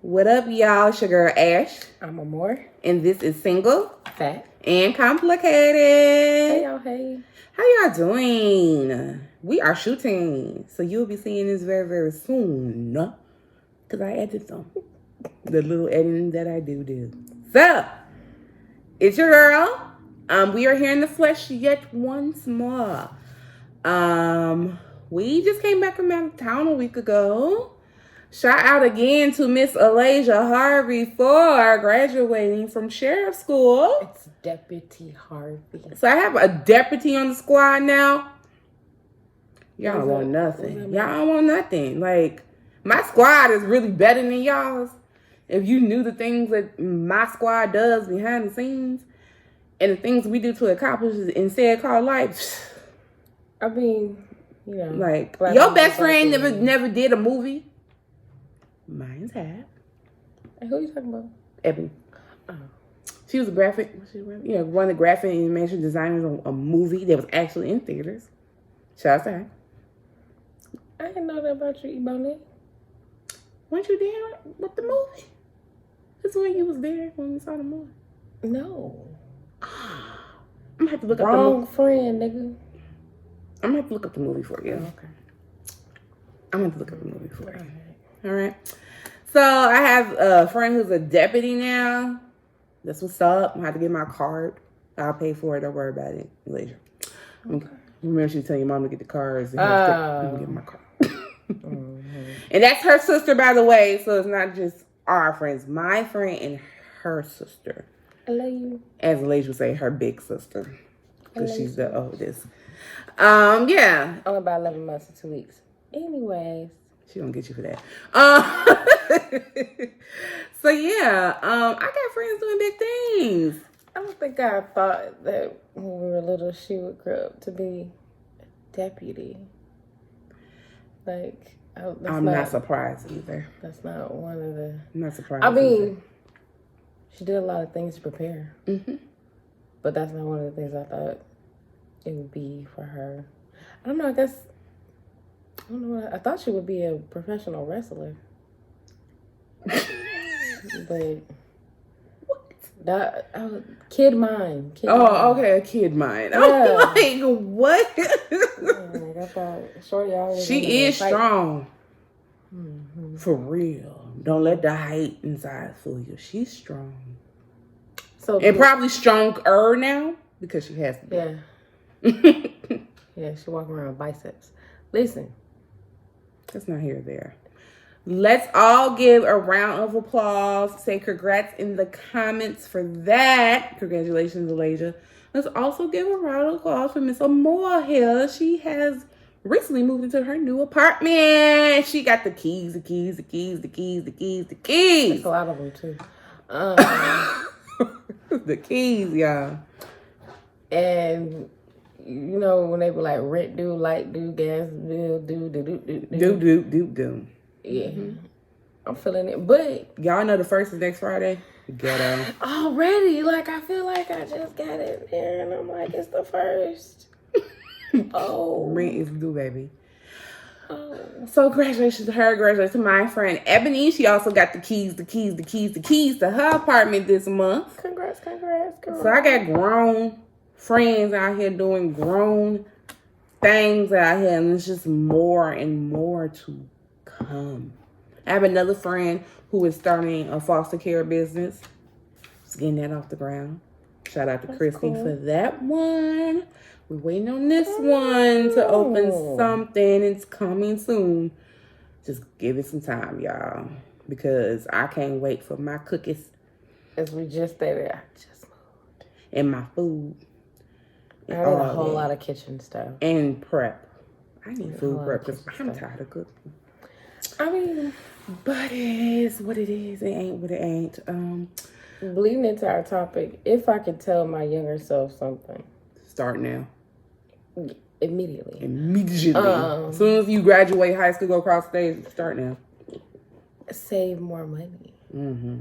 What up, y'all? It's your girl, Ash. I'm Amore. And this is Single. Fat. And Complicated. Hey, y'all. Hey. How y'all doing? We are shooting. So you'll be seeing this very, very soon. Because I edit them. The little editing that I do. So, it's your girl. We are here in the flesh yet once more. We just came back from out of town a week ago. Shout out again to Miss Alasia Harvey for graduating from sheriff school. It's Deputy Harvey. So I have a deputy on the squad now. Y'all don't want nothing. Y'all don't want nothing. Like, my squad is really better than y'all's. If you knew the things that my squad does behind the scenes and the things we do to accomplish instead called life. I mean, you know. Like, your best friend never did a movie. Mine's half. Hey, who are you talking about? Ebony. She was a graphic, one of the graphic animation designers on a movie that was actually in theaters. Shout out to her. I didn't know that about you, Ebony. Weren't you there with the movie? This when you was there when we saw the movie. No. I'm gonna have to look up the Wrong movie. friend, nigga. I'm gonna have to look up the movie for you. Okay. I'm gonna have to look up the movie for you. All right. So I have a friend who's a deputy now. That's what's up. I have to get my card. I'll pay for it. Don't worry about it later. Okay. Remember she was telling your mom to get the cards. And get my card. And that's her sister, by the way. So it's not just our friends. My friend and her sister. I love you. As Alasia would say, her big sister. Because she's the oldest. Yeah. Only about 11 months and 2 weeks. Anyways. She gonna get you for that. So yeah, I got friends doing big things. I don't think I thought that when we were little she would grow up to be a deputy. Like, I'm not surprised either. That's not one of the... I'm not surprised. I mean, she did a lot of things to prepare. Mm-hmm. But that's not one of the things I thought it would be for her. I don't know, I guess... I don't know. I thought she would be a professional wrestler. But... That kid mind. Okay, a kid mind. Yeah. I'm like, what? Like I thought Shorty always. She is strong. Mm-hmm. For real. Don't let the height inside fool you. She's strong. So and probably stronger now because she has to be. Yeah. Yeah, she walking around with biceps. Listen. That's not here or there. Let's all give a round of applause. Say congrats in the comments for that. Congratulations, Alasia. Let's also give a round of applause for Miss Amore here. She has recently moved into her new apartment. She got the keys. That's a lot of them, too. The keys, y'all. And, you know, when they were like rent due, light due, gas bill Do. Yeah. Mm-hmm. I'm feeling it. But y'all know the first is next Friday. Ghetto. Already, like I feel like I just got in there and I'm like, it's the first. Oh. Rent is due, baby. Oh. So congratulations to her. Congratulations to my friend Ebony. She also got the keys to her apartment this month. Congrats. So I got grown friends out here doing grown things out here, and it's just more and more to come. I have another friend who is starting a foster care business. Just getting that off the ground. Shout out to Christy for that one. We're waiting on this one to open something. It's coming soon. Just give it some time, y'all. Because I can't wait for my cookies. As we just stated, I just moved. And my food. I need a whole lot of kitchen stuff. And prep. I need food prep because I'm tired of cooking. I mean, but it is what it is. It ain't what it ain't. Bleeding into our topic, if I could tell my younger self something. Start now. Immediately. As soon as you graduate high school, go across stage, start now. Save more money. Mm-hmm.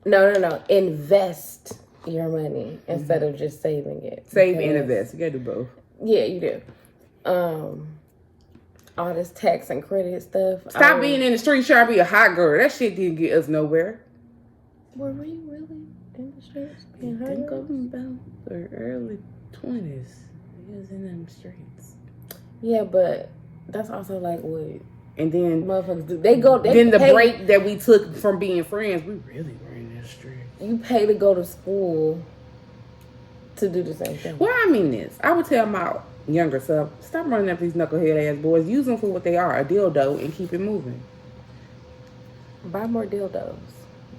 No. Invest your money instead of just saving it. Save and invest. You gotta do both. Yeah, you do. all this tax and credit stuff. Stop being in the streets trying to be a hot girl. That shit didn't get us nowhere. Were we really in the streets being hot Think girls? about the early 20s. We was in them streets. Yeah, but that's also like what And then motherfuckers do. They go. then the break that we took from being friends, we really were in the streets. You pay to go to school to do the same thing. Well, I mean this. I would tell my younger self, stop running up these knucklehead ass boys. Use them for what they are, a dildo, and keep it moving. Buy more dildos.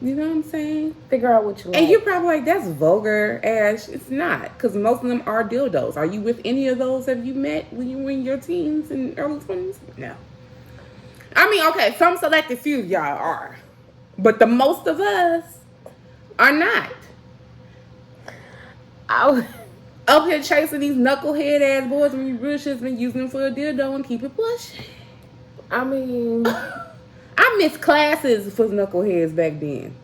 You know what I'm saying? Figure out what you like. And you're probably like, that's vulgar, Ash. It's not, because most of them are dildos. Are you with any of those? Have you met when you were in your teens and early 20s? No. I mean, okay, some selected few of y'all are. But the most of us are not. Up here chasing these knucklehead ass boys when you really should have been using them for a dildo and keep it pushing. I mean, I missed classes for knuckleheads back then.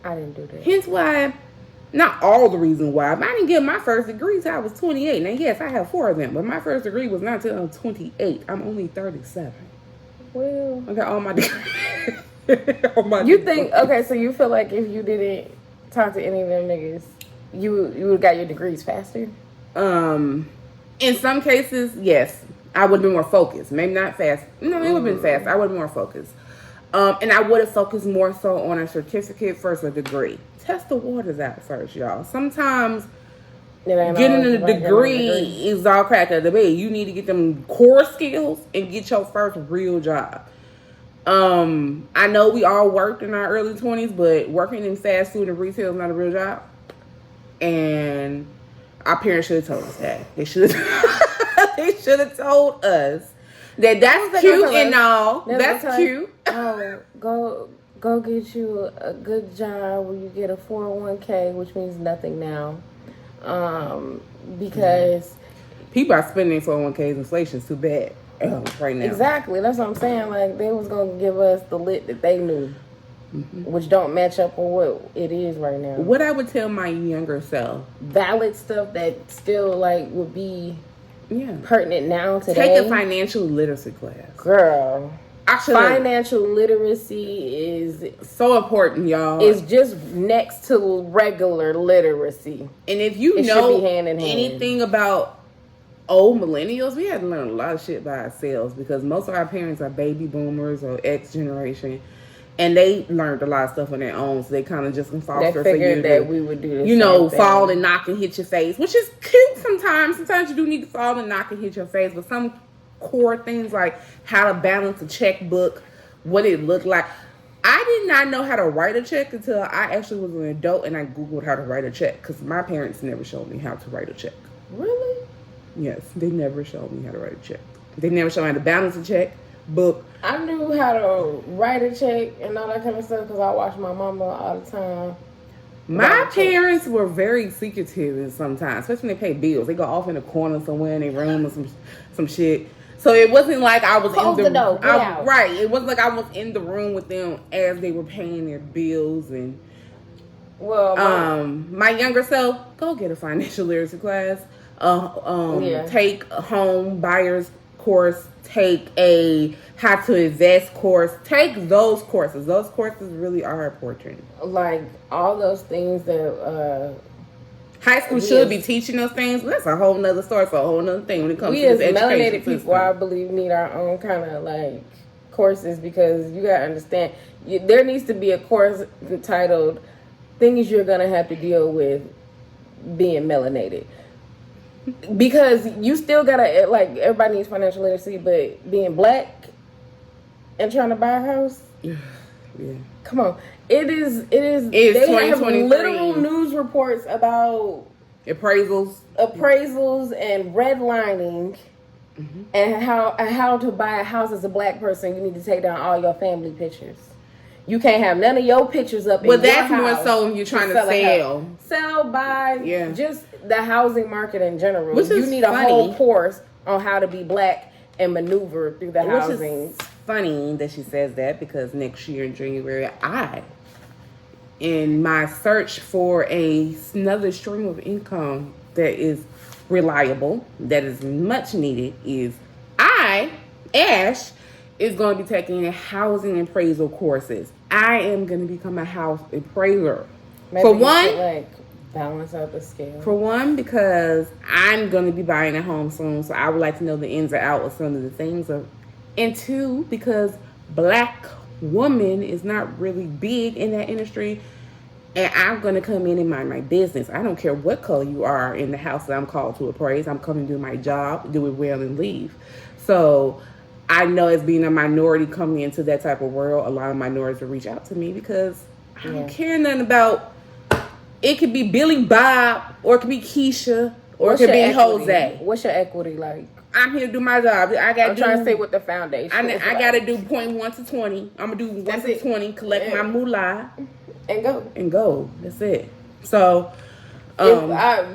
I didn't do that. Hence why, not all the reason why, but I didn't get my first degree until I was 28. Now, yes, I have 4 of them, but my first degree was not until I was 28. I'm only 37. Well, I got all my degrees. You think, okay, so you feel like if you didn't talk to any of them niggas, you would have got your degrees faster? In some cases, yes. I would have been more focused. Maybe not fast. No, it would have been fast. I would have been more focused. And I would have focused more so on a certificate versus a degree. Test the waters out first, y'all. Sometimes getting a degree is all crack of the bed. You need to get them core skills and get your first real job. I know we all worked in our early 20s, but working in fast food and retail is not a real job. And our parents should have told us that. They should have told us that that's cute and all. That's cute. Oh, go get you a good job where you get a 401k, which means nothing now. Because people are spending 401ks. Inflation's too bad right now. Exactly. That's what I'm saying. Like, they was going to give us the lit that they knew. Which don't match up with what it is right now. What I would tell my younger self, valid stuff that still like would be pertinent now today. Take a financial literacy class, girl. Actually, financial literacy is so important, y'all. It's just next to regular literacy. And if you know anything about old millennials, we had to learn a lot of shit by ourselves because most of our parents are baby boomers or X generation. And they learned a lot of stuff on their own, so they kind of just foster for you that we would do this. Fall and knock and hit your face, which is cute sometimes. Sometimes you do need to fall and knock and hit your face, but some core things like how to balance a checkbook, what it looked like. I did not know how to write a check until I actually was an adult and I Googled how to write a check because my parents never showed me how to write a check. Really? Yes, they never showed me how to write a check. They never showed me how to balance a check. Book. I knew how to write a check and all that kind of stuff because I watched my mama all the time. My parents were very secretive sometimes, especially when they pay bills. They go off in a corner somewhere in their room or some shit. So it wasn't like I was in the door. Right. It wasn't like I was in the room with them as they were paying their bills and. Well, my younger self, go get a financial literacy class. Take a home buyer's course. Take a how to invest course. Take those courses. Those courses really are important. Like all those things that high school should be teaching those things. But that's a whole nother story for a whole nother thing when it comes to this education system. We as melanated people, I believe, need our own kind of like courses because you gotta understand. There needs to be a course entitled "Things You're Gonna Have to Deal with Being Melanated." Because you still gotta, like, everybody needs financial literacy, but being black and trying to buy a house, yeah, come on, it is. They have literal news reports about appraisals and redlining, and how to buy a house as a black person. You need to take down all your family pictures. You can't have none of your pictures up in your house. But that's more so when you're trying to sell, buy, just the housing market in general. You need a whole course on how to be black and maneuver through the housing. Which is funny that she says that because next year in January, in my search for another stream of income that is reliable, that is much needed, is I Ash is going to be taking housing appraisal courses. I am going to become a house appraiser. Maybe For you one, should, like, balance out the scale. For one, because I'm going to be buying a home soon, so I would like to know the ins and outs of some of the things. And two, because black woman is not really big in that industry, and I'm going to come in and mind my business. I don't care what color you are in the house that I'm called to appraise. I'm coming to do my job, do it well, and leave. So I know as being a minority coming into that type of world, a lot of minorities will reach out to me because I don't care nothing about. It could be Billy Bob, or it could be Keisha, or it could be Jose. What's your equity like? I'm here to do my job. I'm trying to say what the foundation is. I got to do 0.1 to 20. I'm going to do 1 to 20, collect my moolah. And go. That's it. So, I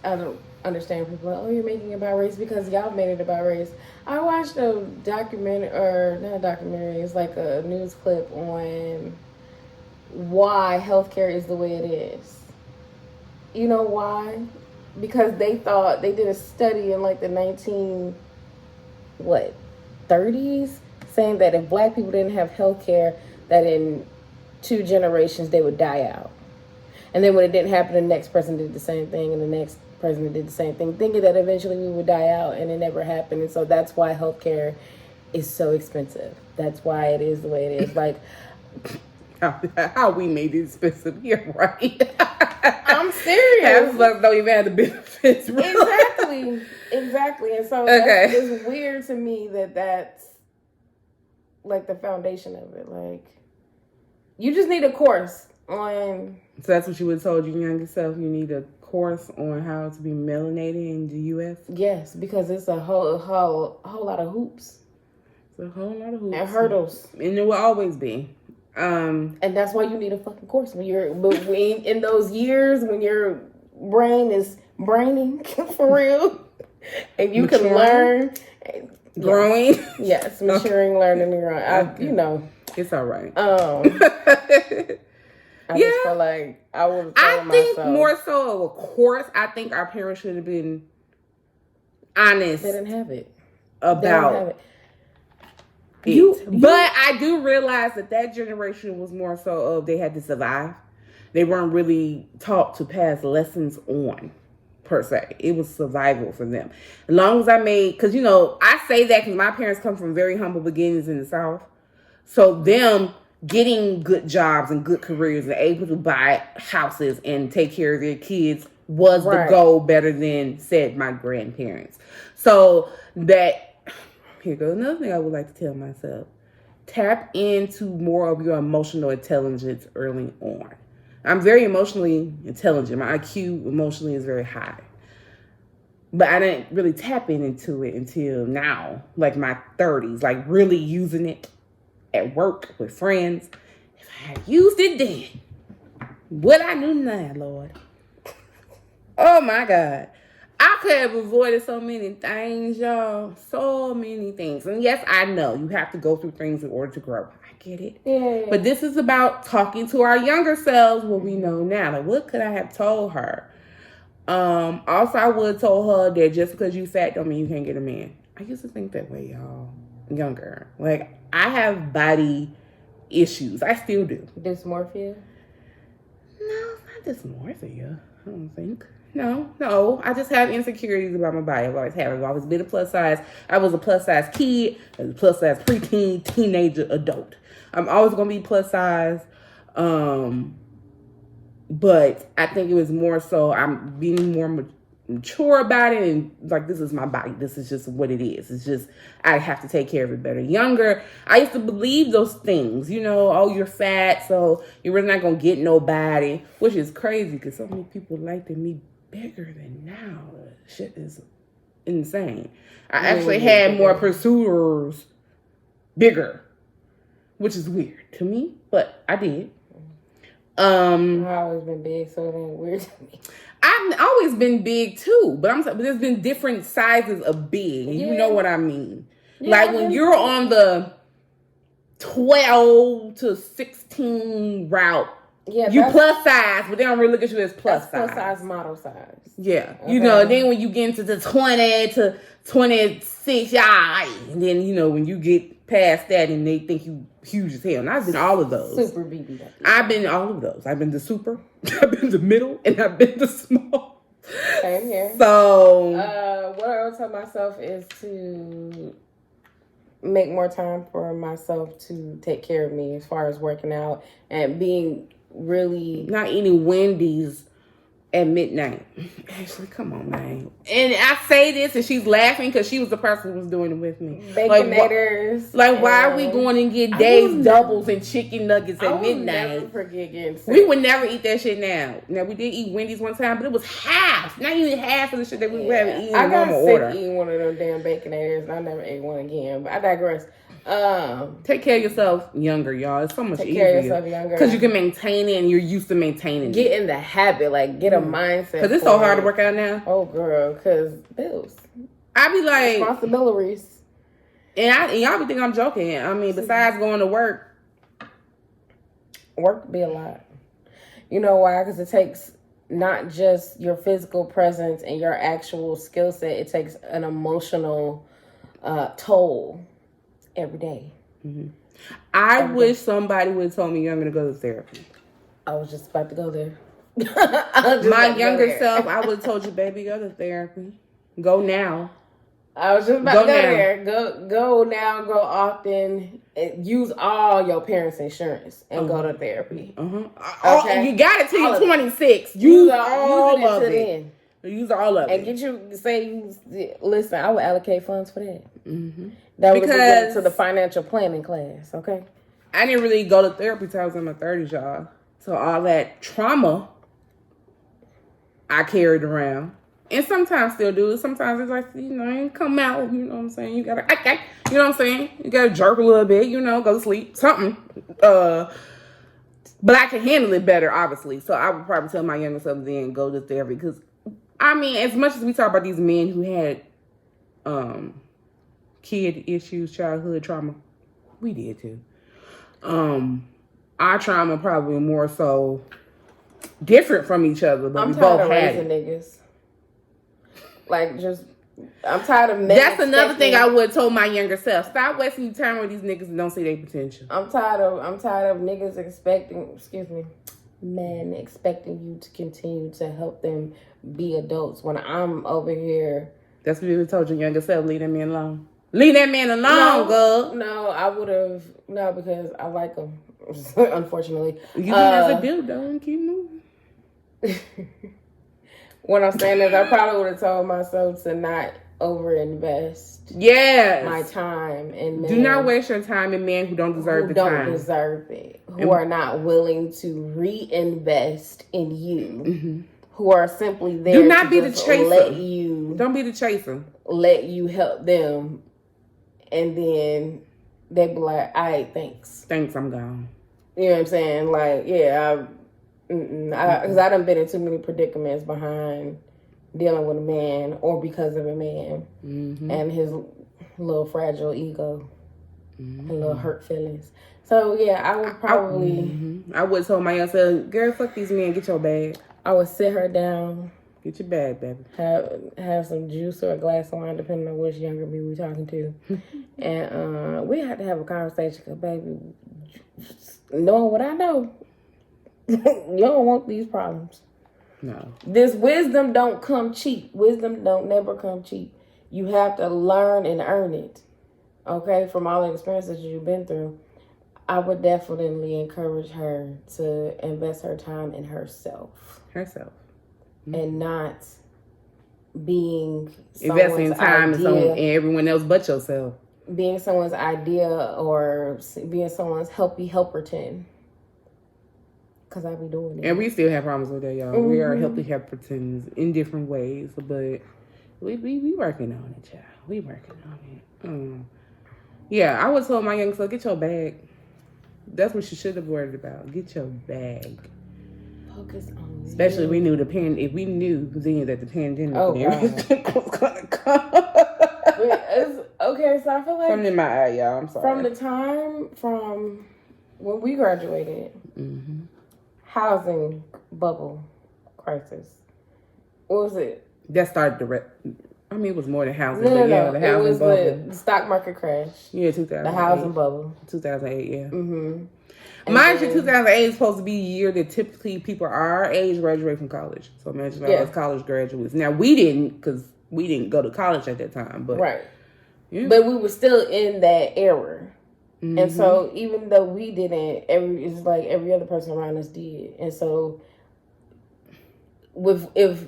don't understand people. Oh, you're making it about race because y'all made it about race. I watched a documentary, or not a documentary. It's like a news clip on why healthcare is the way it is. You know why? Because they thought, they did a study in like the 30s, saying that if black people didn't have healthcare, that in 2 generations they would die out. And then when it didn't happen, the next person did the same thing, and the next president did the same thing, thinking that eventually we would die out, and it never happened. And so that's why healthcare is so expensive. That's why it is the way it is. Like, how we made it expensive here, right? I'm serious. Half of us don't even have the benefits. Exactly. And so it's weird to me that that's like the foundation of it. Like, you just need a course on. So that's what you would have told your younger self. You need a course on how to be melanated in the U.S. Yes, because it's a whole lot of hoops. It's a whole lot of hoops and hurdles, and it will always be. And that's why you need a fucking course when in those years when your brain is braining for real, and you can learn, growing. Yes, maturing, learning, and growing. It's all right. I just feel like I think more so of a course. I think our parents should have been honest. They didn't have it about it. But I do realize that generation was more so of they had to survive. They weren't really taught to pass lessons on, per se. It was survival for them. As long as because I say that because my parents come from very humble beginnings in the South. So them getting good jobs and good careers and able to buy houses and take care of their kids was the goal, better than said my grandparents. So here goes another thing I would like to tell myself. Tap into more of your emotional intelligence early on. I'm very emotionally intelligent. My IQ emotionally is very high. But I didn't really tap into it until now, like my 30s, like really using it at work with friends. If I had used it then, what I knew now, Lord. Oh my God. I could have avoided so many things, y'all. So many things. And yes, I know you have to go through things in order to grow. I get it. Yeah. But this is about talking to our younger selves, what we know now. Like, what could I have told her? Also, I would have told her that just because you fat don't mean you can't get a man. I used to think that way, y'all. Younger. Like, I have body issues. I still do. Dysmorphia? No, it's not dysmorphia. I don't think. No. I just have insecurities about my body. I've always had. I've always been a plus size. I was a plus size kid. I was a plus size preteen, teenager, adult. I'm always going to be plus size. But I think it was more so I'm being more mature about it. And like, this is my body. This is just what it is. It's just, I have to take care of it better. Younger, I used to believe those things. Oh, you're fat, so you're really not going to get nobody. Which is crazy because so many people like me bigger than now. Shit is insane. I actually had more pursuers bigger, which is weird to me, but I did. I've always been big, so it ain't weird to me. I've always been big too, but there's been different sizes of big. And you know what I mean. Yeah, like when you're on the 12 to 16 route, Yeah, you plus size, but they don't really look at you as plus size. Plus size, model size. Yeah. Okay. You know, then when you get into the 20 to 26, yeah, and then, you know, when you get past that and they think you huge as hell. And I've been all of those. Super BB. I've been all of those. I've been the super, I've been the middle, and I've been the small. Same here. So, what I would tell myself is to make more time for myself to take care of me as far as working out and being really not eating Wendy's at midnight. Ashley, come on, man. And I say this, and she's laughing because she was the person who was doing it with me. Baconators. Like why are we going and get Dave's doubles and chicken nuggets at midnight? Never forget getting sick. We would never eat that shit now. Now, we did eat Wendy's one time, but it was half. Not even half of the shit that we were having eating in normal order. I got sick eating one of them damn Baconators, and I never ate one again. But I digress. Take care of yourself younger, y'all. It's so much easier. Take care of yourself younger. Because you can maintain it and you're used to maintaining it. Get in the habit, like get a mindset. Because it's so hard to work out now. Oh, girl, because bills. I be like... responsibilities. And y'all be thinking I'm joking. I mean, besides going to work be a lot. You know why? Because it takes not just your physical presence and your actual skill set. It takes an emotional toll. Every day. Mm-hmm. I wish somebody would have told me you're going to go to therapy. I was just about to go there. My younger self, I would have told you, baby, go to therapy. Go now. I was just about to go there. Go now, go often. Use all your parents' insurance and go to therapy. Okay. You got it till you're 26. Use all of it. Use all of it. And listen, I would allocate funds for that. Mm-hmm. That was because to the financial planning class, okay? I didn't really go to therapy till I was in my 30s, y'all. So all that trauma I carried around. And sometimes still do. Sometimes it's like, you know, it come out, you know what I'm saying? You gotta, you know what I'm saying? You gotta jerk a little bit, you know, go to sleep, something. But I can handle it better, obviously. So I would probably tell my younger self then go to therapy. Because, I mean, as much as we talk about these men who had kid issues, childhood trauma, we did too. Our trauma probably more so different from each other, but we both had it. Niggas. Like, just, I'm tired of men. That's another thing I would have told my younger self. Stop wasting your time with these niggas and don't see their potential. I'm tired of niggas men expecting you to continue to help them be adults when I'm over here. That's what you told your younger self, leave that man alone. Leave that man alone, girl. No, I would have. No, because I like him. Unfortunately. You can as a dude, though, and keep moving. What I'm saying is I probably would have told myself to not overinvest my time in men. Do not waste your time in men who don't deserve the time. Who don't deserve it. Who are not willing to reinvest in you. Mm-hmm. Who are simply there Do not be the chaser. Don't be the chaser. Let you help them. And then they be like, all right, thanks. Thanks, I'm gone. You know what I'm saying? Like, yeah, because I done been in too many predicaments behind dealing with a man or because of a man and his little fragile ego and little hurt feelings. So, yeah, I would probably... I would tell my young self, girl, fuck these men, get your bag. I would sit her down. Get your bag, baby. Have some juice or a glass of wine, depending on which younger me we talking to. And we had to have a conversation, because, baby, knowing what I know, you don't want these problems. No. This wisdom don't come cheap. Wisdom don't never come cheap. You have to learn and earn it. Okay? From all the experiences you've been through. I would definitely encourage her to invest her time in herself. And not being investing time in everyone else but yourself. Being someone's idea or being someone's helperton. Because I be doing it. And we still have problems with that, y'all. Mm-hmm. We are healthy helpertons in different ways, but we working on it, y'all. We working on it. Yeah, I would tell my young son, get your bag. That's what you should have worried about. Get your bag. Focus on you. Especially if we knew if we knew then that the pandemic was gonna come. Okay, so I feel like something in my eye, y'all. I'm sorry. From the time from when we graduated, housing bubble crisis. What was it? That started it was more than housing, No, but yeah, no. the It housing was bubble. the stock market crash. Yeah, 2008. The housing bubble. 2008, yeah. Mm-hmm. Mind you, 2008 is supposed to be the year that typically people our age graduate from college. So imagine all those college graduates. Now, we didn't, because we didn't go to college at that time. But right. Yeah. But we were still in that era. Mm-hmm. And so even though we didn't, it's like every other person around us did. And so if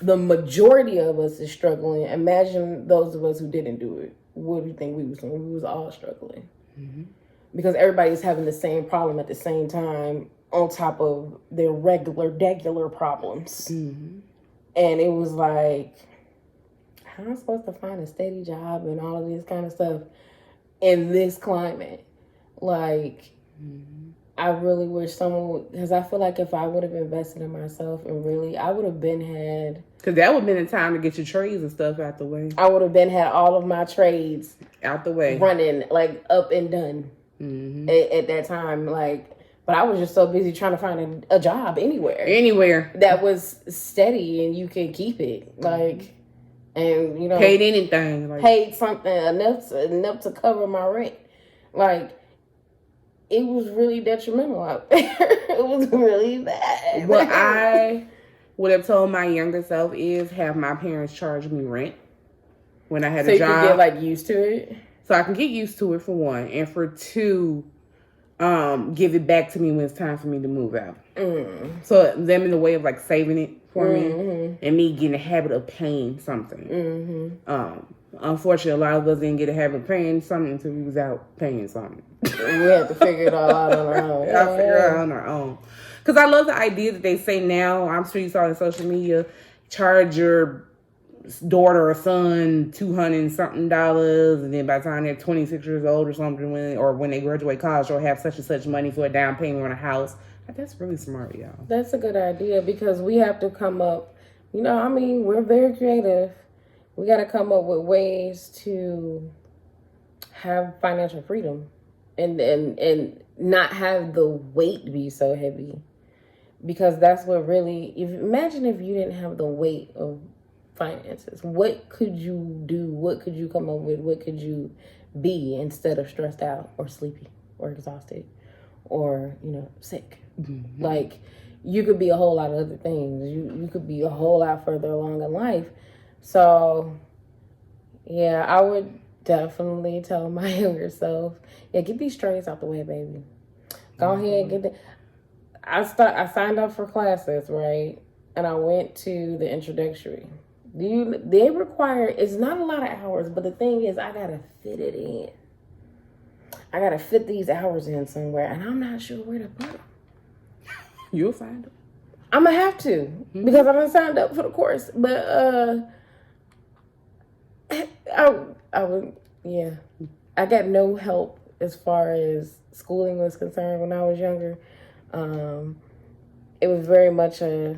the majority of us is struggling, imagine those of us who didn't do it. What do you think we was doing? We was all struggling. Mm-hmm. Because everybody's having the same problem at the same time on top of their regular problems. Mm-hmm. And it was like, how am I supposed to find a steady job and all of this kind of stuff in this climate? Like, I really wish someone, because I feel like if I would have invested in myself and really, I would have had. Because that would have been the time to get your trades and stuff out the way. I would have had all of my trades out the way, running, like, up and done at that time. Like, but I was just so busy trying to find a job anywhere that was steady and you can keep it. Like, and, you know, paid anything. Like, paid something enough to cover my rent. Like, it was really detrimental out there. It was really bad. What I would have told my younger self is have my parents charge me rent when I had a job. So you can get, like, used to it? So I can get used to it, for one. And for two, give it back to me when it's time for me to move out. So them in the way of, like, saving it for me and me getting a habit of paying something. Unfortunately, a lot of us didn't get a habit of paying something until we was out paying something. We had to figure it all out on our own. Figure it out on our own. Because I love the idea that they say now, I'm sure you saw it on social media, charge your daughter or son $200 and something, and then by the time they're 26 years old or something, when they graduate college, they'll have such and such money for a down payment on a house. That's really smart, y'all. That's a good idea, because we have to come up, we're very creative. We got to come up with ways to have financial freedom and not have the weight be so heavy, because that's what really, imagine if you didn't have the weight of finances. What could you do? What could you come up with? What could you be instead of stressed out or sleepy or exhausted or, sick? Mm-hmm. Like, you could be a whole lot of other things. You could be a whole lot further along in life. So, yeah, I would definitely tell my younger self, get these trades out the way, baby. Go ahead and get the. I signed up for classes, right? And I went to the introductory. They require, it's not a lot of hours, but the thing is, I gotta fit it in. I gotta fit these hours in somewhere, and I'm not sure where to put them. You'll find them. I'm gonna have to, because I'm gonna signed up for the course. But I got no help as far as schooling was concerned when I was younger. It was very much a,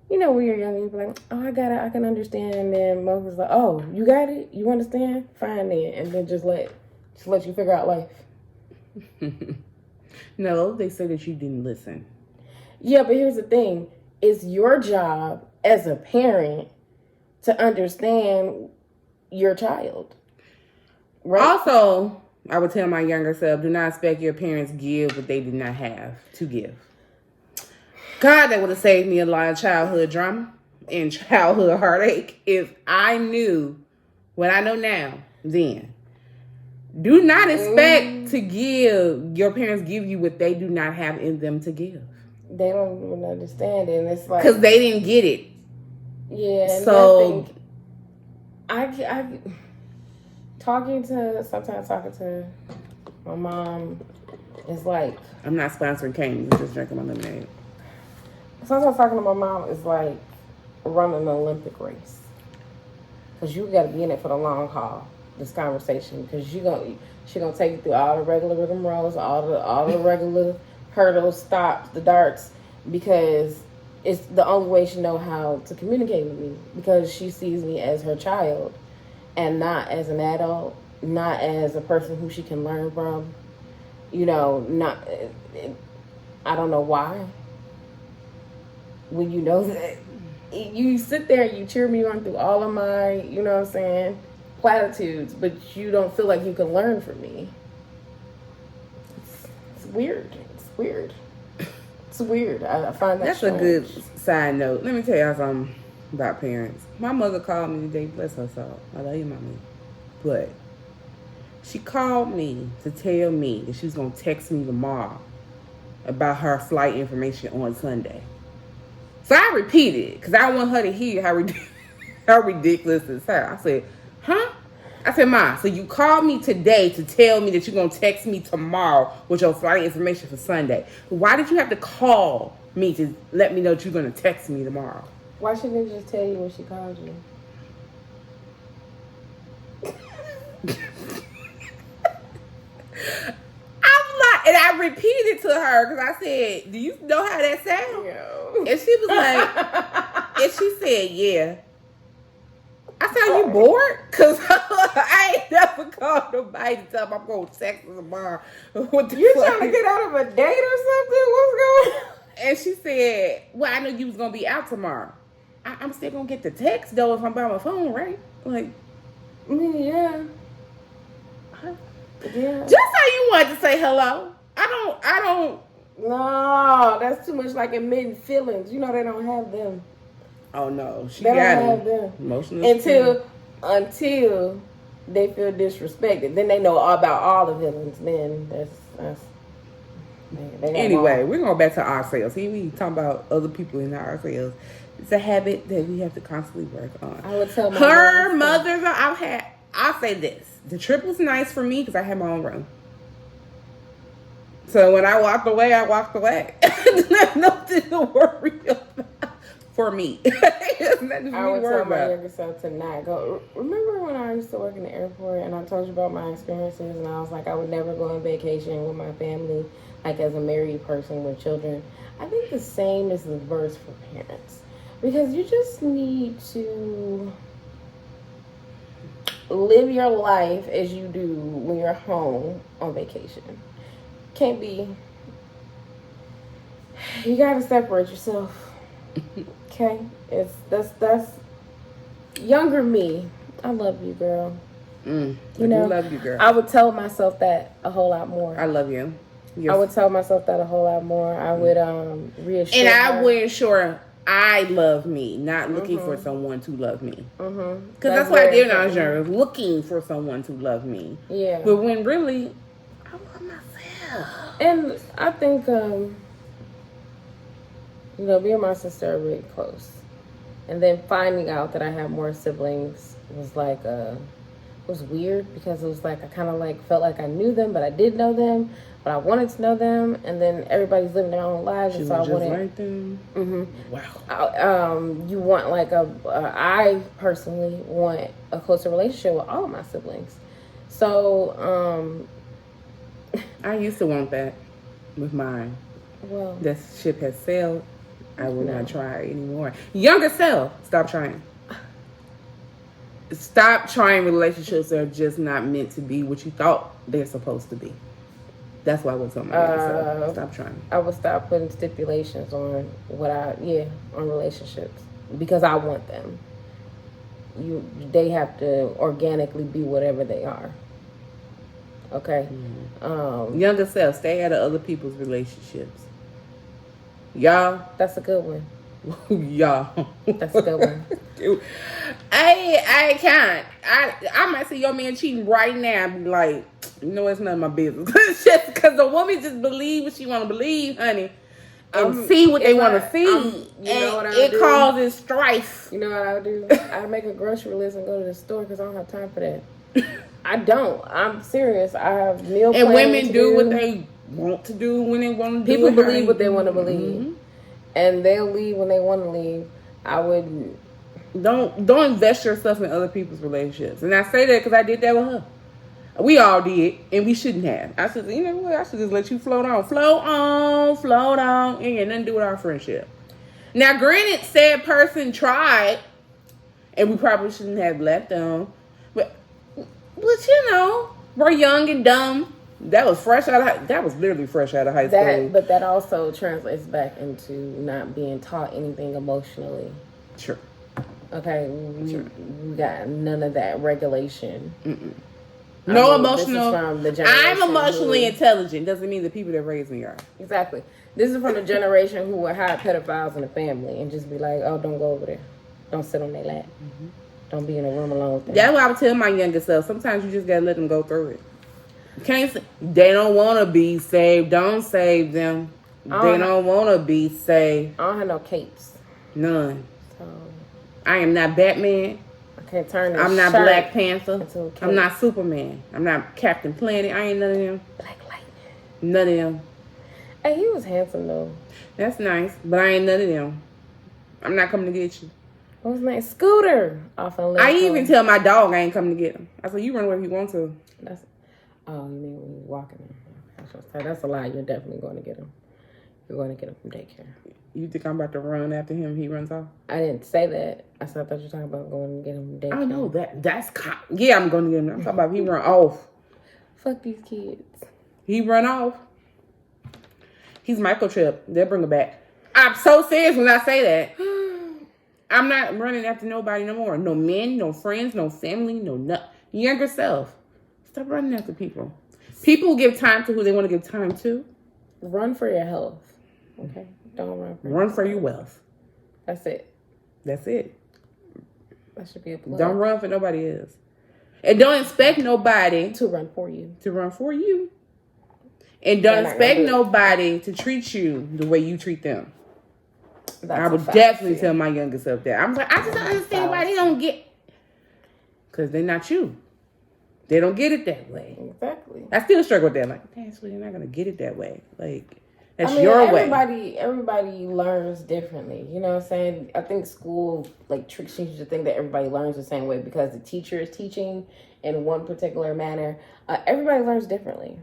when you're young, you're like, oh, I got it, I can understand. And then mom was like, oh, you got it? You understand? Fine then. And then just let you figure out life. No, they say that you didn't listen. Yeah, but here's the thing. It's your job as a parent to understand your child. Right? Also, I would tell my younger self, do not expect your parents give what they did not have to give. God, that would have saved me a lot of childhood drama and childhood heartache if I knew what I know now then. Do not expect to your parents give you what they do not have in them to give. They don't even understand it. And it's like, because they didn't get it. Yeah. So I talking to my mom is like, I'm not sponsoring Canes. I'm just drinking my lemonade. Sometimes talking to my mom is like running an Olympic race, because you got to be in it for the long haul. This conversation, because she gonna take you through all the regular rhythm rolls, all the regular hurdles, stops, the darts, because it's the only way she know how to communicate with me, because she sees me as her child and not as an adult, not as a person who she can learn from. I don't know why, when you know that you sit there and you cheer me on through all of my, you know what I'm saying, platitudes, but you don't feel like you can learn from me. It's weird. It's weird. It's weird. I find that That's strange. a good side note. Let me tell y'all something about parents. My mother called me today. Bless her soul. I love you, mommy. But she called me to tell me that she was going to text me tomorrow about her flight information on Sunday. So I repeated because I want her to hear how ridiculous this sounds. I said, huh? I said, Ma, so you called me today to tell me that you're going to text me tomorrow with your flight information for Sunday. Why did you have to call me to let me know that you're going to text me tomorrow? Why shouldn't they just tell you when she called you? And I repeated to her because I said, do you know how that sounds? Yo. And she was like, and she said, yeah. I said, are you bored? Because I ain't never called nobody to tell them I'm going to text them tomorrow. What the You fuck? trying to get out of a date or something? What's going on? And she said, well, I know you was going to be out tomorrow. I'm still going to get the text, though, if I'm by my phone, right? Like, I mean, yeah. Yeah. just how you wanted to say hello. I don't. No, that's too much like admitting feelings. You know they don't have them. Oh, no. She They got don't have him. them. Emotional Until they feel disrespected. Then they know all about all the villains. Then that's they got Anyway, all. we're going back to ourselves. Here we talking about other people and not ourselves. It's a habit that we have to constantly work on. I would tell my Her mothers I'll say this. The trip was nice for me because I had my own room. So when I walked away, I walked away. Nothing to worry about for me. I would tell my younger self to not go. Remember when I used to work in the airport and I told you about my experiences and I was like, I would never go on vacation with my family, like as a married person with children. I think the same is the verse for parents. Because you just need to live your life as you do when you're home on vacation. Can't be. You gotta separate yourself. Okay? That's younger me. I love you, girl. I do love you, girl. I would tell myself that a whole lot more. I love you. I would tell myself that a whole lot more. I would reassure and her. I would ensure I love me, not looking for someone to love me. Because that's what I did when I was younger, looking for someone to love me. Yeah. But when really, I love myself. And I think, me and my sister are really close. And then finding out that I have more siblings was like, was weird because it was like, I kind of like felt like I knew them, but I did know them, but I wanted to know them. And then everybody's living their own lives. She and so I was just wanted. like them. Wow. You want like I personally want a closer relationship with all of my siblings. So, I used to want that with mine. well, That ship has sailed. I will not try anymore. Younger self, stop trying. Stop trying relationships that are just not meant to be what you thought they're supposed to be. That's why I would tell my younger self. Stop trying. I would stop putting stipulations on on relationships because I want them. They have to organically be whatever they are. Okay. Younger self, stay out of other people's relationships. Y'all. That's a good one. Y'all. That's a good one. I can't. I might see your man cheating right now and be like, it's none of my business. It's just because the woman just believe what she want to believe, honey. And see what they want to see. It causes strife. You know what I would do? I'd make a grocery list and go to the store because I don't have time for that. I don't. I'm serious. I have meal plans. And women do what they want to do when they want to do. People believe what they want to believe. And they'll leave when they want to leave. I wouldn't. Don't invest yourself in other people's relationships. And I say that because I did that with her. We all did, and we shouldn't have. I said, you know what? I should just let you float on. Float on. It ain't nothing to do with our friendship. Now, granted, said person tried, and we probably shouldn't have left them. But we're young and dumb. That was that was literally fresh out of high school. But that also translates back into not being taught anything emotionally. Sure. Okay, we got none of that regulation. No emotional. This is from the generation I'm emotionally intelligent. Doesn't mean the people that raised me are. Exactly. This is from the generation who would hide pedophiles in the family and just be like, "Oh, don't go over there. Don't sit on their lap. Don't be in a room alone with them." That's what I would tell my younger self. Sometimes you just gotta let them go through it. You can't. They don't want to be saved. Don't save them. They don't want to be saved. I don't have no capes. None. So I am not Batman. I can't turn. I'm not Black Panther. cape. I'm not Superman. I'm not Captain Planet. I ain't none of them. Black Lightning. None of them. Hey, he was handsome though. That's nice, but I ain't none of them. I'm not coming to get you. What was his name? Scooter. Off of I even tell my dog I ain't coming to get him. I said, you run wherever you want to. Oh, you mean when you're walking him? That's a lie. You're definitely going to get him. You're going to get him from daycare. You think I'm about to run after him? He runs off. I didn't say that. I thought you were talking about going and get him from daycare. I know that's yeah. I'm going to get him. I'm talking about he run off. Fuck these kids. He run off. He's microchip. They'll bring him back. I'm so serious when I say that. I'm not running after nobody no more. No men, no friends, no family, no younger self. Stop running after people. People give time to who they want to give time to. Run for your health. Okay? Don't run for your wealth. That's it. That's it. That should be a plug. Don't run for nobody else. And don't expect nobody to run for you. To run for you. And don't expect nobody to treat you the way you treat them. I would definitely tell my younger self that. I'm like, I just don't understand why they don't get. Because they're not you. They don't get it that way. Exactly. I still struggle with that. Like, actually, you're not going to get it that way. Like, that's your way. Everybody learns differently. You know what I'm saying? I think school, like, tricks you to think that everybody learns the same way because the teacher is teaching in one particular manner. Everybody learns differently.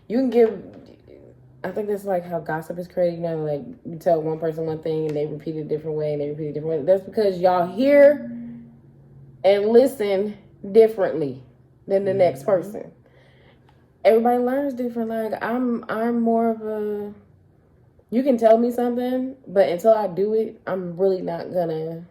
You can give... I think that's like how gossip is created. You know, like, you tell one person one thing and they repeat it a different way and they repeat it a different way. That's because y'all hear and listen differently than the next person. Everybody learns different. Like, I'm more of a... You can tell me something, but until I do it, I'm really not gonna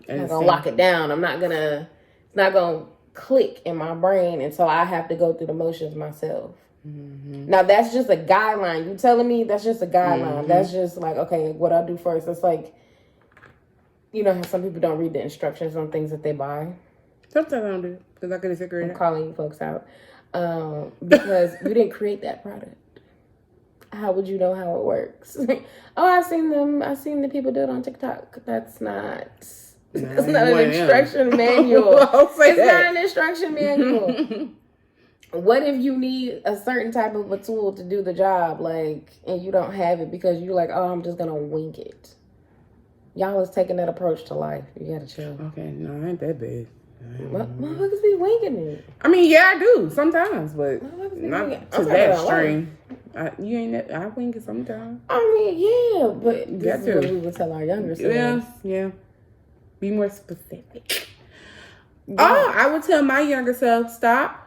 lock it down. It's not gonna click in my brain until I have to go through the motions myself. Mm-hmm. Now, that's just a guideline. You telling me that's just a guideline. Mm-hmm. That's just like, okay, what I do first. It's like, you know how some people don't read the instructions on things that they buy? Sometimes I don't do it because I couldn't figure it out. I'm calling you folks out. Because you didn't create that product. How would you know how it works? Oh, I've seen the people do it on TikTok. That's not an instruction manual. It's not an instruction manual. What if you need a certain type of a tool to do the job, like, and you don't have it because you're like, oh, I'm just gonna wing it. Y'all is taking that approach to life. You gotta chill. Okay, no, I ain't that bad. Motherfuckers be winging it. I mean, yeah, I do sometimes, but not to that extreme. I wing it sometimes. I mean, yeah, but this is what we would tell our younger selves. Yeah. Be more specific. Yeah. Oh, I would tell my younger self, stop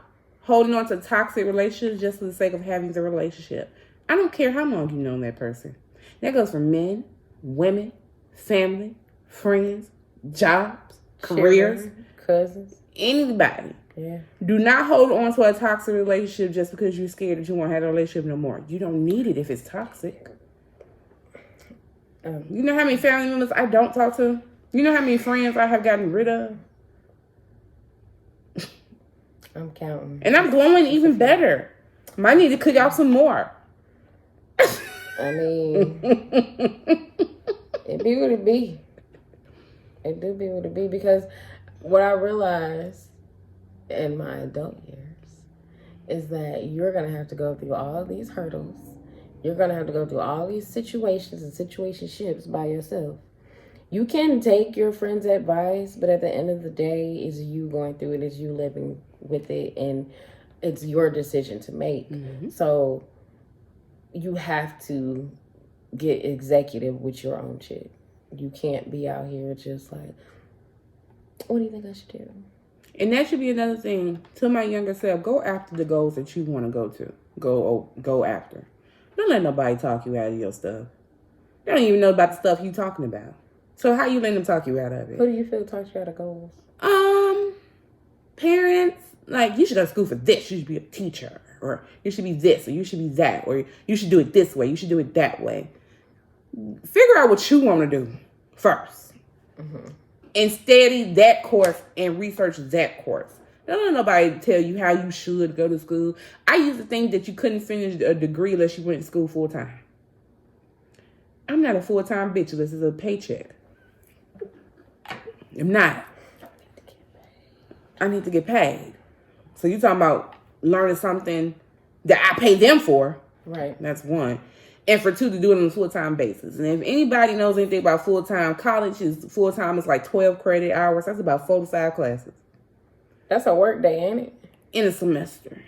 holding on to toxic relationships just for the sake of having the relationship. I don't care how long you've known that person. That goes for men, women, family, friends, jobs, careers, cousins, anybody. Yeah. Do not hold on to a toxic relationship just because you're scared that you won't have a relationship no more. You don't need it if it's toxic. You know how many family members I don't talk to? You know how many friends I have gotten rid of? I'm counting. And I'm glowing even better. Might need to cook out some more. I mean, it be what it be. It do be what it be because what I realized in my adult years is that you're going to have to go through all these hurdles. You're going to have to go through all these situations and situationships by yourself. You can take your friend's advice, but at the end of the day, it's you going through it, it's you living with it, and it's your decision to make. Mm-hmm. So you have to get executive with your own shit. You can't be out here just like, what do you think I should do? And that should be another thing to my younger self. Go after the goals that you want to go to. Go after. Don't let nobody talk you out of your stuff. They don't even know about the stuff you talking about. So how you let them talk you out of it? Who do you feel talks you out of goals? Parents. Like, you should go to school for this. You should be a teacher. Or you should be this. Or you should be that. Or you should do it this way. You should do it that way. Figure out what you want to do first. Mm-hmm. And study that course and research that course. Don't let nobody tell you how you should go to school. I used to think that you couldn't finish a degree unless you went to school full time. I'm not a full-time bitch unless it's a paycheck. I'm not. I need to get paid. So you talking about learning something that I pay them for. Right. That's one. And for two, to do it on a full-time basis. And if anybody knows anything about full-time, college is full-time. It's like 12 credit hours. That's about 4 to 5 classes. That's a work day, ain't it? In a semester.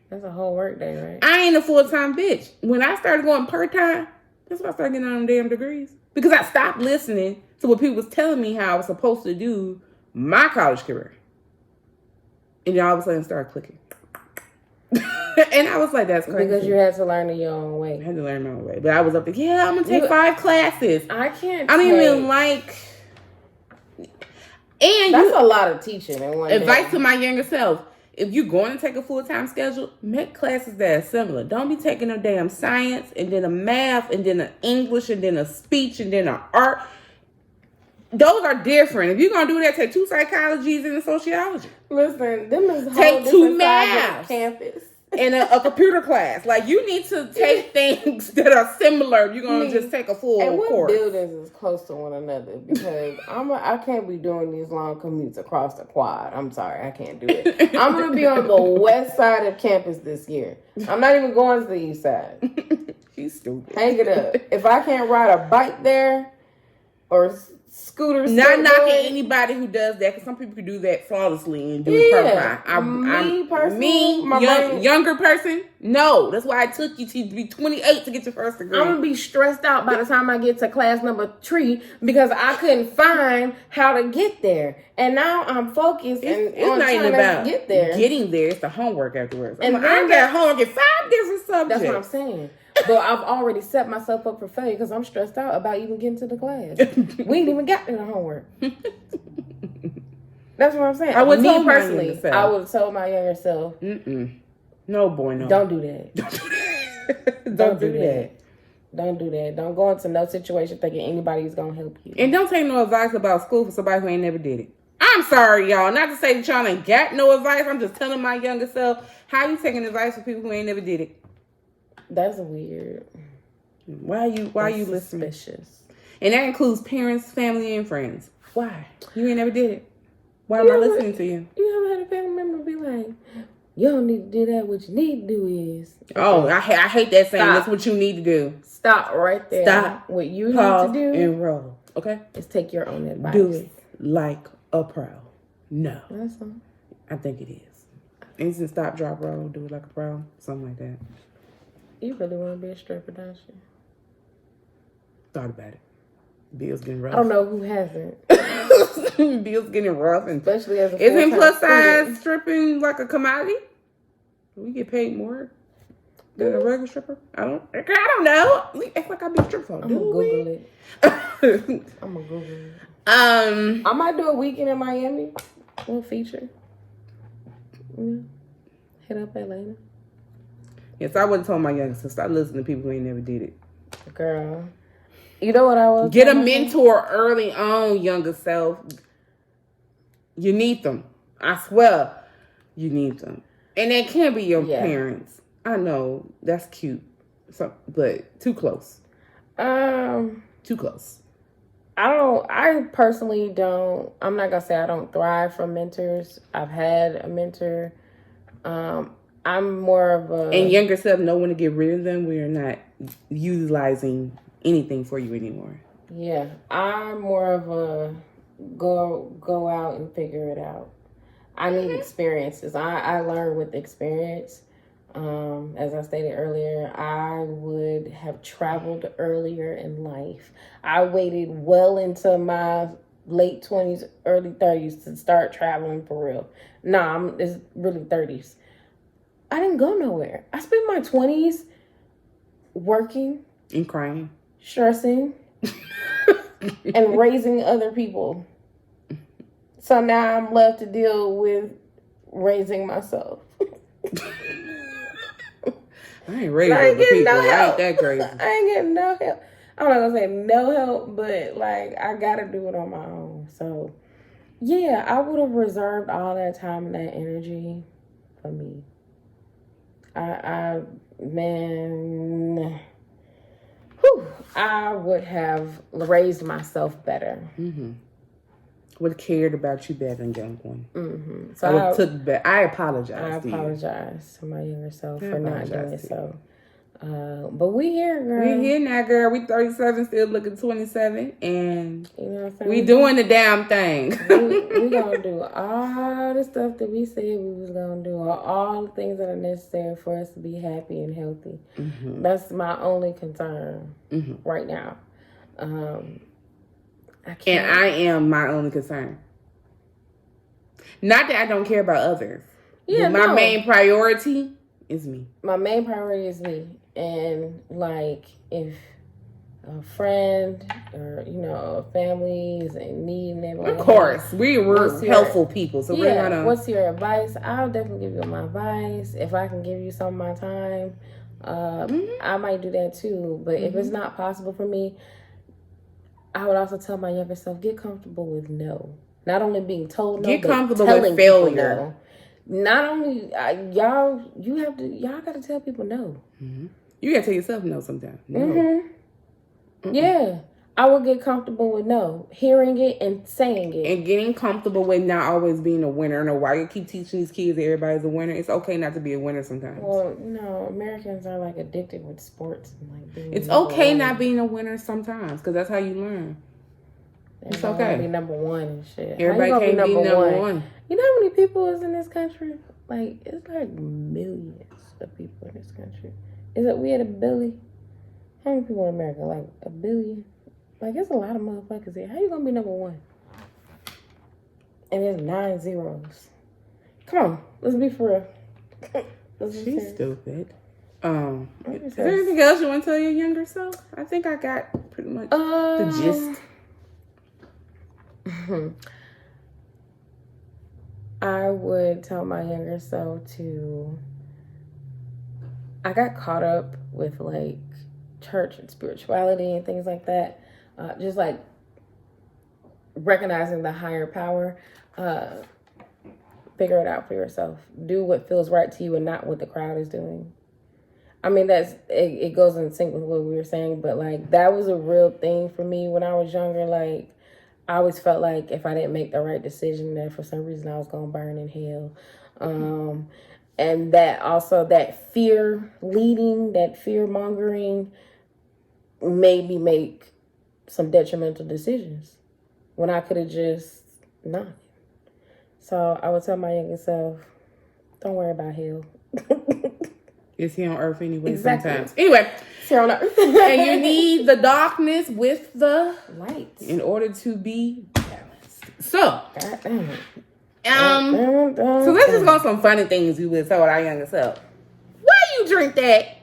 That's a whole work day, right? I ain't a full-time bitch. When I started going part-time, that's when I started getting on them damn degrees. Because I stopped listening to what people was telling me how I was supposed to do my college career. And then all of a sudden it started clicking. And I was like, that's crazy. Because you had to learn in your own way. I had to learn my own way. But I was up there, yeah, I'm going to take 5 classes. I can't I don't even like... And that's a lot of teaching in one advice day. to my younger self. If you're going to take a full-time schedule, make classes that are similar. Don't be taking a damn science and then a math and then an English and then a speech and then an art. Those are different. If you're going to do that, take 2 psychologies and a sociology. Listen, them is whole take 2 different maths. sides of campus. And a computer class. Like, you need to take things that are similar if you're going to just take a full and what course. buildings is close to one another? Because I can't be doing these long commutes across the quad. I'm sorry, I can't do it. I'm going to be on the west side of campus this year. I'm not even going to the east side. She's stupid. Hang it up. If I can't ride a bike there or scooter, not knocking anybody who does that, because some people can do that flawlessly and do it perfectly. Younger person, no. That's why I took you to be 28 to get your first degree. I'm gonna be stressed out by the time I get to class number 3 because I couldn't find how to get there, and now I'm focused it's on not even about get there. Getting there, it's the homework afterwards. And I got homework in 5 different subjects. That's what I'm saying. But I've already set myself up for failure because I'm stressed out about even getting to the class. We ain't even got to the homework. That's what I'm saying. I would have told my younger self. No, boy, no. Don't do that. Don't do that. Don't do that. Don't go into no situation thinking anybody's going to help you. And don't take no advice about school for somebody who ain't never did it. I'm sorry, y'all. Not to say that y'all ain't got no advice. I'm just telling my younger self, how you taking advice from people who ain't never did it? That's weird. Why are you listening? Suspicious. And that includes parents, family, and friends. Why? You ain't never did it. Why am I listening to you? You ever had a family member be like, you don't need to do that. What you need to do is... Oh, I hate that saying. That's what you need to do. Stop right there. Stop. What you Pause, need to do... and roll. Okay? Is take your own advice. Do it like a pro. No. That's all. I think it is. Instant stop, drop, roll. Do it like a pro. Something like that. You really want to be a stripper, don't you? Thought about it. Bill's getting rough. I don't know who hasn't. Bill's getting rough, and especially as a isn't plus size stripping like a commodity? We get paid more than a regular stripper. I don't know. We act like I be a stripper. I'm gonna Google it. I'm gonna Google it. I might do a weekend in Miami. We'll feature. Hit up Atlanta. Yes, I wouldn't tell my youngster stop listening to people who ain't never did it. Girl, you know what I was? Get a mentor early on, younger self. You need them. I swear, you need them, and they can't be your parents. I know that's cute, but too close. Too close. I personally don't. I'm not gonna say I don't thrive from mentors. I've had a mentor. I'm more of a... And younger self know when to get rid of them. We are not utilizing anything for you anymore. Yeah. I'm more of a go out and figure it out. I need experiences. I learn with experience. As I stated earlier, I would have traveled earlier in life. I waited well into my late 20s, early 30s to start traveling for real. Nah, it's really 30s. I didn't go nowhere. I spent my 20s working and crying, stressing, and raising other people. So now I'm left to deal with raising myself. I ain't raising other people. No I ain't that crazy. I ain't getting no help. I'm not gonna say no help, but like I gotta do it on my own. So yeah, I would have reserved all that time and that energy for me. Man, I would have raised myself better. Mm-hmm. Would have cared about you better, young one. Mm-hmm. So I apologize. I apologize to my younger self for not doing so. But we here, girl. We here now, girl. We 37, still looking 27, and you know what I'm saying? We doing the damn thing. we gonna do all the stuff that we said we was gonna do, all the things that are necessary for us to be happy and healthy. Mm-hmm. That's my only concern right now. I am my only concern. Not that I don't care about others. Yeah, but my main priority is me. My main priority is me. And like if a friend or a family is in need and everything, of course we're helpful people. So we're gonna. What's your advice? I'll definitely give you my advice. If I can give you some of my time, I might do that too. But if it's not possible for me, I would also tell my younger self, get comfortable with no. Not only being told no, get comfortable with failure. No. Not only y'all got to tell people no. Mm-hmm. You gotta tell yourself no sometimes. No. Yeah, I would get comfortable with no, hearing it and saying it, and getting comfortable with not always being a winner. No, why you keep teaching these kids that everybody's a winner? It's okay not to be a winner sometimes. Well, Americans are like addicted with sports and like being. It's okay not being a winner sometimes because that's how you learn. It's okay. Be number one and shit. Everybody can't be number one. You know how many people is in this country? Like it's like millions of people in this country. We at a billion? How many people in America? Like a billion? Like it's a lot of motherfuckers here. How you gonna be number one? And there's 9 zeros. Come on, let's be for real. She's stupid. Is there anything else you want to tell your younger self? I think I got pretty much the gist. I would tell my younger self I got caught up with like church and spirituality and things like that. Just like recognizing the higher power. Figure it out for yourself. Do what feels right to you and not what the crowd is doing. I mean, it goes in sync with what we were saying, but like that was a real thing for me when I was younger. Like I always felt like if I didn't make the right decision, that for some reason I was going to burn in hell. And that fear leading, that fear mongering made me make some detrimental decisions when I could have just not. So I would tell my younger self, don't worry about hell. It's here on earth anyway. Exactly. Sometimes. Anyway. It's here on earth. And you need the darkness with the light in order to be balanced. So, so let's just go on some funny things we would tell our younger self. Why you drink that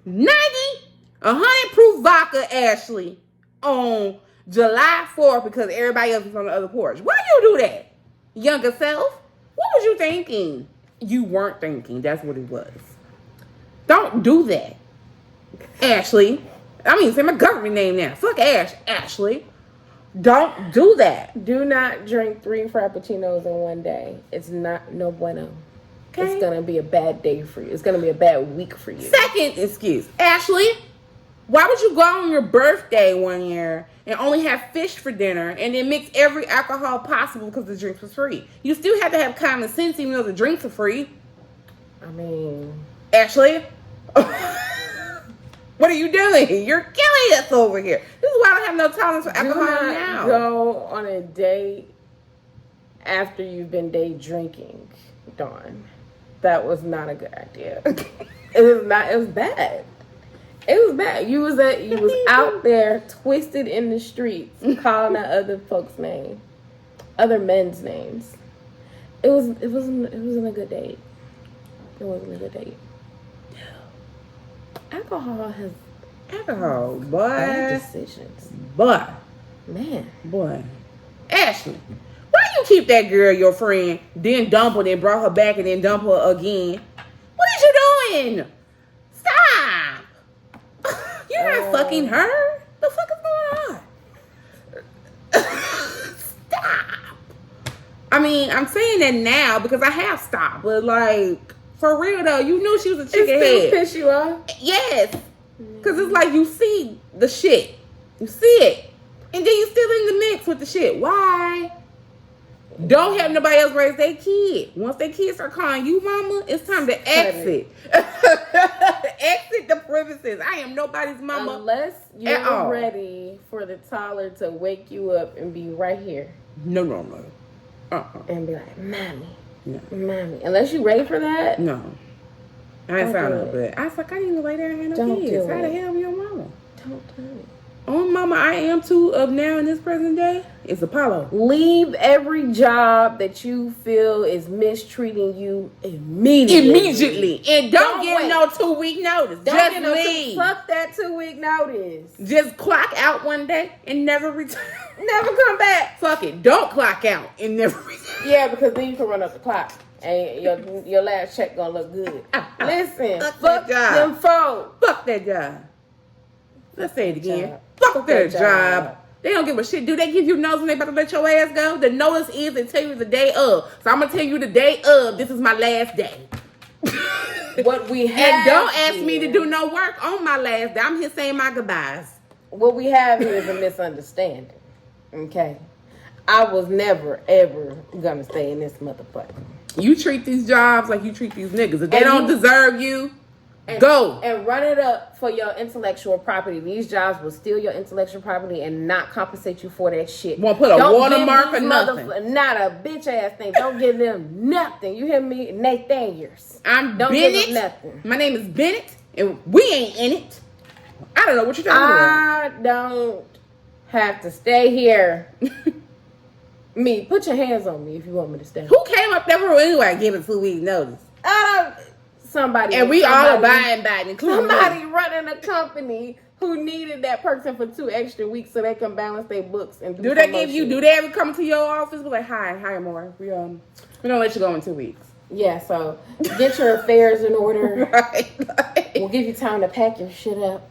100 proof vodka, Ashley, on July 4th because everybody else was on the other porch? Why you do that, younger self? What was you thinking? You weren't thinking. That's what it was. Don't do that, Ashley. I mean, say my government name now. Fuck Ashley. Don't do that. Do not drink 3 Frappuccinos in one day. It's no bueno. Okay. It's going to be a bad day for you. It's going to be a bad week for you. Second excuse. Ashley, why would you go on your birthday one year and only have fish for dinner and then mix every alcohol possible because the drinks was free? You still have to have common sense even though the drinks are free. I mean... Ashley, what are you doing? You're killing us over here. This is why I don't have no tolerance for alcohol now. Go on a date after you've been day drinking, Dawn. That was not a good idea. It was bad. It was bad. You was out there twisted in the streets, calling out other folks' names, other men's names. It wasn't a good date. It wasn't a good date. Alcohol, boy. bad decisions. Boy. Ashley, why you keep that girl your friend, then dump her, then brought her back, and then dump her again? What is you doing? Stop. You're not fucking her. The fuck is going on? Stop. I mean, I'm saying that now because I have stopped, but like, for real though, you knew she was a chicken head. It still piss you off? Yes. Because it's like you see the shit. You see it. And then you still in the mix with the shit. Why? Don't have nobody else raise their kid. Once their kids start calling you mama, it's time to exit. Exit the premises. I am nobody's mama. Unless you're ready for the toddler to wake you up and be right here. No. And be like, mommy. No. Mommy. Unless you're ready for that. No. I ain't found out, but I was like, I didn't even lay there and have no kids. How the hell am your mama? Don't do it. Only mama I am to of now in this present day is Apollo. Leave every job that you feel is mistreating you immediately. And don't give no 2-week notice. Just leave. Fuck that 2-week notice. Just clock out one day and never return. Never come back. Fuck it. Don't clock out and never return. Yeah, because then you can run up the clock. And your last check gonna look good. Listen, fuck them folks. Fuck that job. Let's say it again. Fuck that job. They don't give a shit. Do they give you notice when they about to let your ass go? The notice is they tell you the day of. So I'm gonna tell you the day of. This is my last day. What we have and don't ask me to do no work on my last day. I'm here saying my goodbyes. What we have here is a misunderstanding. Okay, I was never ever gonna stay in this motherfucker. You treat these jobs like you treat these niggas. If they don't deserve you, go. And run it up for your intellectual property. These jobs will steal your intellectual property and not compensate you for that shit. Won't put a watermark or nothing. Not a bitch ass thing. Don't give them nothing. You hear me? Nathaniels. I'm don't Bennett. Give them nothing. My name is Bennett, and we ain't in it. I don't know what you're talking about. I don't have to stay here. Me, put your hands on me if you want me to stay. Who came up there for anyway? Give a 2-week notice. Somebody. And we all abiding by it, including somebody running a company who needed that person for 2 extra weeks so they can balance their books and do they give you? Do they ever come to your office? Be like, hi, Amore. We don't let you go in 2 weeks. Yeah, so get your affairs in order. Right. We'll give you time to pack your shit up.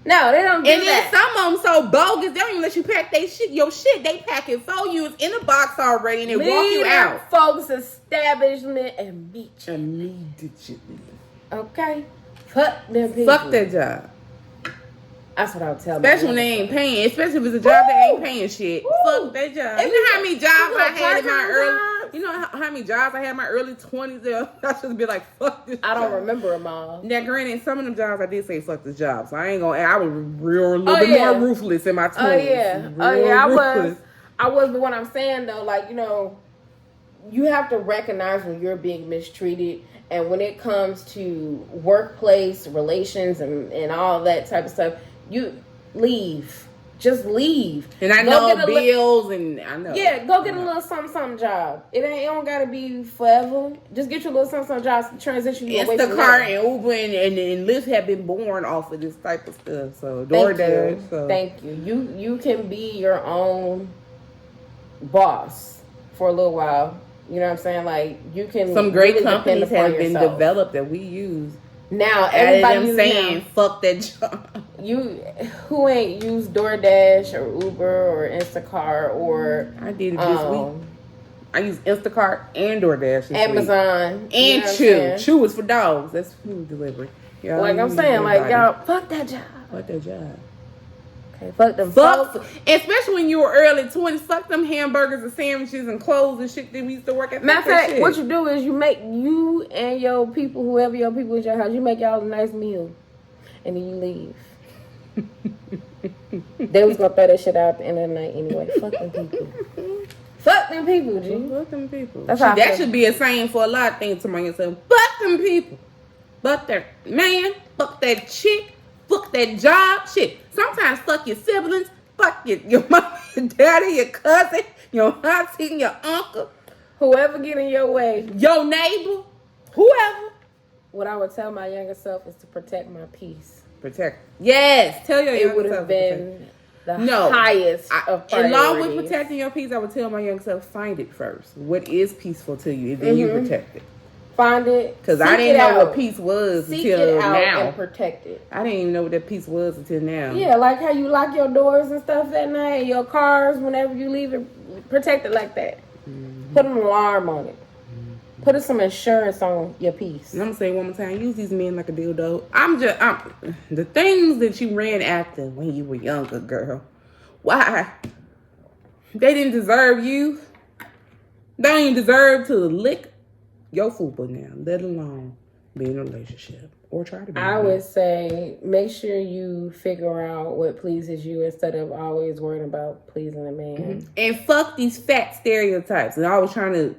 No, they don't do and that. And then some of them so bogus, they don't even let you pack your shit. They pack it for you. It's in a box already, and they walk you out. Folks establishment and meet you. Immediately. Okay? Fuck them people. Fuck that job. That's what I would tell them. Especially when they ain't paying. Especially if it's a job that ain't paying shit. Fuck that job. You know how many jobs I had in my early... You know how many jobs I had in my early 20s? I should be like, fuck this I don't job. remember them all. Now, granted, some of them jobs I did say fuck this job. So I ain't gonna... I was a little bit more ruthless in my 20s. Oh, yeah. I was. But what I'm saying, though, like, you know, you have to recognize when you're being mistreated. And when it comes to workplace relations and all that type of stuff, you leave. Just leave. And I know bills and I know. Yeah, go get a little something job. It don't gotta be forever. Just get your little something job. Transition you away from Instacart and Uber and Lyft have been born off of this type of stuff. So DoorDash. Thank you. You can be your own boss for a little while. You know what I'm saying? Like you can. Some great really companies have been developed that we use. Now everybody saying fuck that job. Who ain't used DoorDash or Uber or Instacart or I did it this week. I use Instacart and DoorDash this Amazon week. And Chew. Chew is for dogs. That's food delivery. Y'all like I'm saying, like y'all fuck that job. Fuck that job. Okay, fuck them. Especially when you were early 20s. Fuck them hamburgers and sandwiches and clothes and shit that we used to work at. Matter of fact, what you do is you make you and your people, whoever your people is your house, you make y'all a nice meal, and then you leave. They was gonna throw that shit out at the end of the night anyway. Fuck them people. Fuck them people, G. Fuck them people. That should be a saying for a lot of things to myself. Fuck them people. Fuck that man. Fuck that chick. fuck that job. Shit. Sometimes fuck your siblings. Fuck your mom, your daddy, your cousin, your auntie, your uncle. Whoever get in your way. Your neighbor. Whoever. What I would tell my younger self is to protect my peace. Protect. Yes. Tell your It would younger have self been the highest of priorities. Along with protecting your peace, I would tell my younger self, find it first. What is peaceful to you? And then you protect it. Find it. Because I didn't know what peace was until now. And protect it. I didn't even know what that peace was until now. Yeah, like how you lock your doors and stuff at night, and your cars whenever you leave it, protect it like that. Mm-hmm. Put an alarm on it. Mm-hmm. Put some insurance on your peace. And I'm gonna say one more time, use these men like a dildo. I'm the things that you ran after when you were younger, girl. Why? They didn't deserve you. They don't even deserve to lick your fupa now, let alone be in a relationship or try to be. I would say make sure you figure out what pleases you instead of always worrying about pleasing a man. Mm-hmm. And fuck these fat stereotypes and always trying to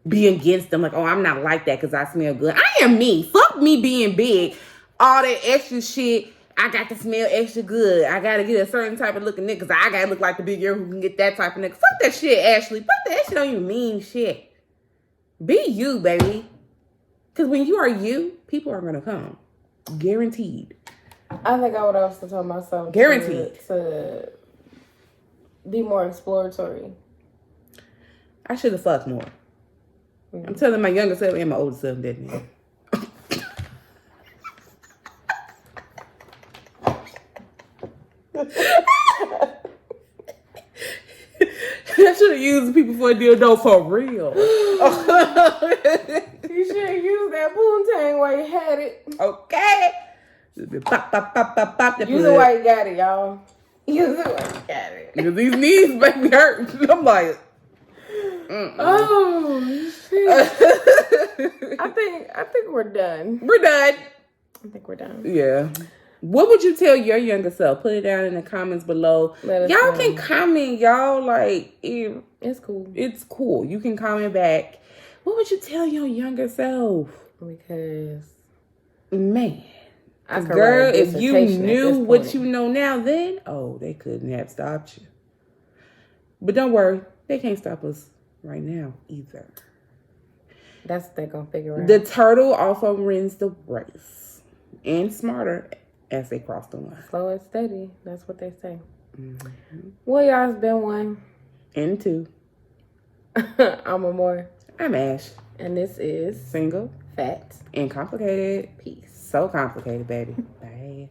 be against them. Like, oh, I'm not like that because I smell good. I am me. Fuck me being big. All that extra shit. I got to smell extra good. I got to get a certain type of looking nigga because I got to look like the big girl who can get that type of nigga. Fuck that shit, Ashley. Fuck that shit don't even mean shit. Be you, baby. Because when you are you, people are going to come. Guaranteed. I think I would also tell myself guaranteed to be more exploratory. I should have fucked more. Mm-hmm. I'm telling my younger self and my older self that now. I should have used people for a dildo for real. You should have used that poontang while you had it. Okay. Pop, pop, pop, pop, pop. Use it while you got it, y'all. Use it while you got it. Because these knees make me hurt. I'm like, oh shit. I think we're done. We're done. I think we're done. Yeah. What would you tell your younger self? Put it down in the comments below. Y'all can comment, y'all. Like, it's cool. It's cool. You can comment back. What would you tell your younger self? Because, man, girl, if you knew what you know now then, oh, they couldn't have stopped you. But don't worry. They can't stop us right now either. That's what they're going to figure out. The turtle also wins the race. And smarter as they cross the line. Slow and steady. That's what they say. Mm-hmm. Well, y'all, it's been 1. And 2. I'm Amore. I'm Ash. And this is Single, Fat, and Complicated. Peace. So complicated, baby. Bye.